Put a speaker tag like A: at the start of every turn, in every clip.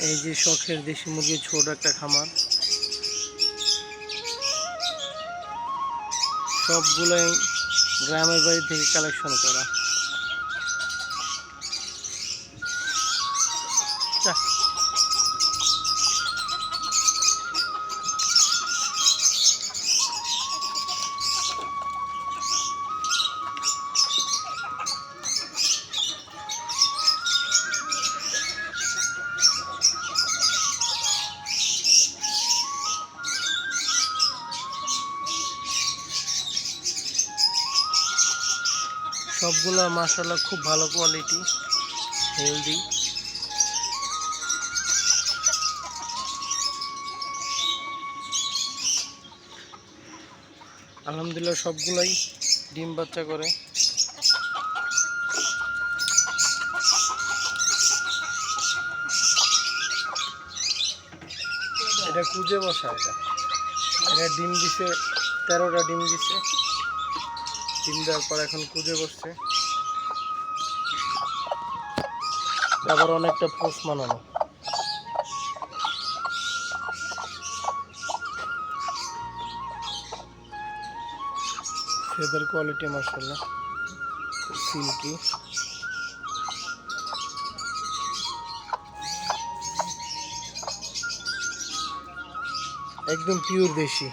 A: এই যে শখের দেশি মুরগির ছোট একটা খামার, সবগুলোই গ্রামের বাড়ি থেকে কালেকশন করা। সবগুলো মাশাআল্লাহ খুব ভালো কোয়ালিটি, হেলদি। আলহামদুলিল্লাহ সবগুলাই ডিম বাচ্চা করে। এটা কুজে বসা, এটা ডিম দিছে 13টা ডিম দিছে। ডিম দেওয়ার পর এখন কুজে বসছে, আবার অনেকটা পোষ মানানো। ফেদার কোয়ালিটি মাশাআল্লাহ খুব সিল্কি। একদম পিওর দেশি।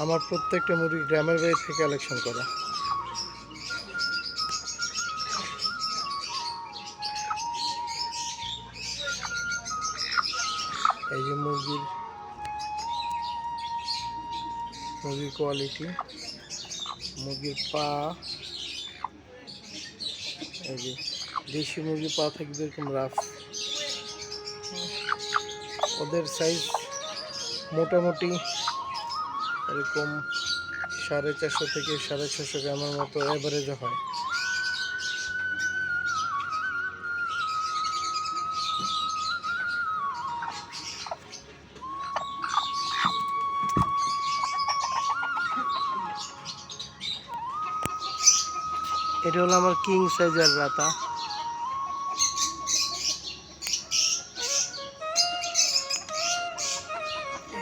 A: আমার প্রত্যেকটা মুরগি গ্রামের বাড়ি থেকে কালেকশন করা। এই যে মুরগির কোয়ালিটি, মুরগির পা, এই যে দেশি মুরগির পা থাকবে এরকম রাফ। ওদের সাইজ মোটামুটি এরকম 450 থেকে 650 গ্রামের মতো অ্যাভারেজ হয়। এটা হলো আমার কিং সাইজের রাতা।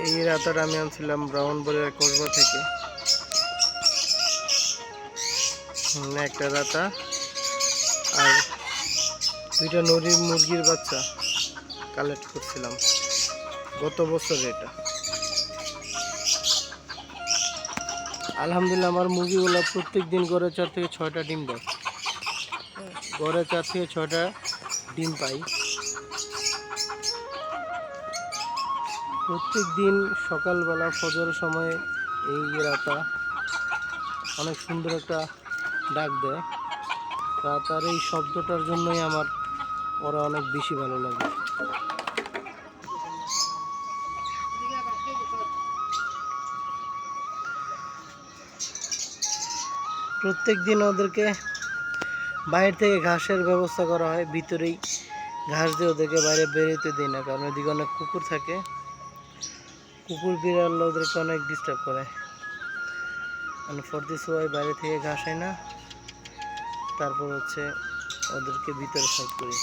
A: এই রাতাটা আমি আনছিলাম ব্রাহ্মণবাড়িয়া কসবা থেকে। একটা রাতা আর 2টা মুরগির বাচ্চা কালেক্ট করছিলাম গত বছর। এটা আলহামদুলিল্লাহ আমার মুরগিগুলো প্রত্যেক দিন গড়ে 4 থেকে 6টা ডিম দেয়। গড়ে 4 থেকে 6টা ডিম পাই প্রত্যেক দিন। সকালবেলা ফজরের সময় এই রাতা অনেক সুন্দর একটা ডাক দেয়। রাতার এই শব্দটার জন্যই আমার ওরা অনেক বেশি ভালো লাগে। প্রত্যেক দিন ওদেরকে বাইরে থেকে ঘাসের ব্যবস্থা করা হয়, ভিতরেই ঘাস দিয়ে ওদেরকে বাইরে বেরোতে দিই না, কারণ এদিকে অনেক কুকুর থাকে। কুকুর বিড়াল ওদেরকে অনেক ডিস্টার্ব করে। ফর দিস ওয়াই বাইরে থেকে ঘাস হয় না, তারপর হচ্ছে ওদেরকে ভিতরে সাইড করি।